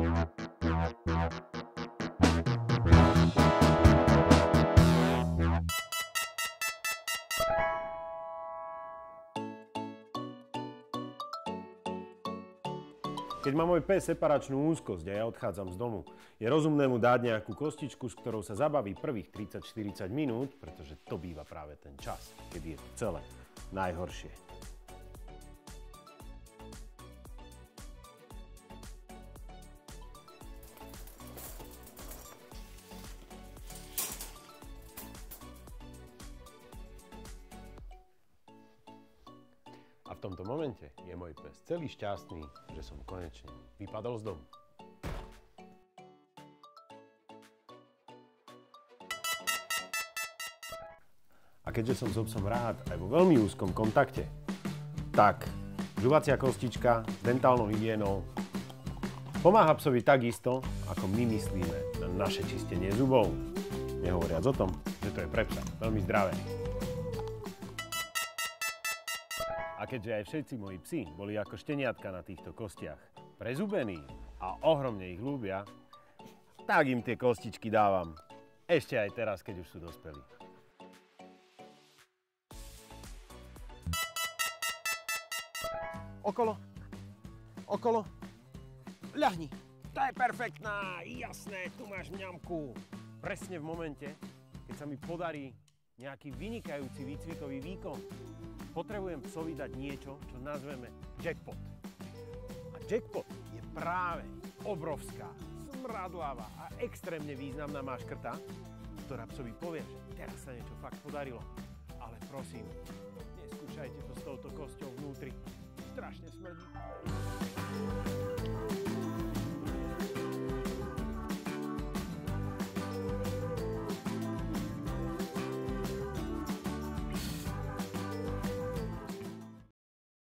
Keď má môj pes separačnú úzkosť a ja odchádzam z domu, je rozumné mu dať nejakú kostičku, s ktorou sa zabaví prvých 30-40 minút, pretože to býva práve ten čas, kedy je to celé najhoršie. A v tomto momente je môj pes celý šťastný, že som konečne vypadol z domu. A keďže som s obsom rád aj vo veľmi úzkom kontakte, tak žuvacia kostička s dentálnou hygienou pomáha psovi takisto, ako my myslíme na naše čistenie zubov. Nehovoriac o tom, že to je pre psa veľmi zdravé. A keďže aj všetci moji psi boli ako šteniatka na týchto kostiach prezubení a ohromne ich ľúbia, tak im tie kostičky dávam ešte aj teraz, keď už sú dospelí. Okolo, ľahni. To je perfektná, jasné, tu máš mňamku. Presne v momente, keď sa mi podarí nejaký vynikajúci výcvikový výkon, potrebujem psovi dať niečo, čo nazveme jackpot. A jackpot je práve obrovská, smradlavá a extrémne významná maškrta, ktorá psovi povie, že teraz sa niečo fakt podarilo. Ale prosím, neskúšajte to s touto kosťou vnútri. Strašne smrdí.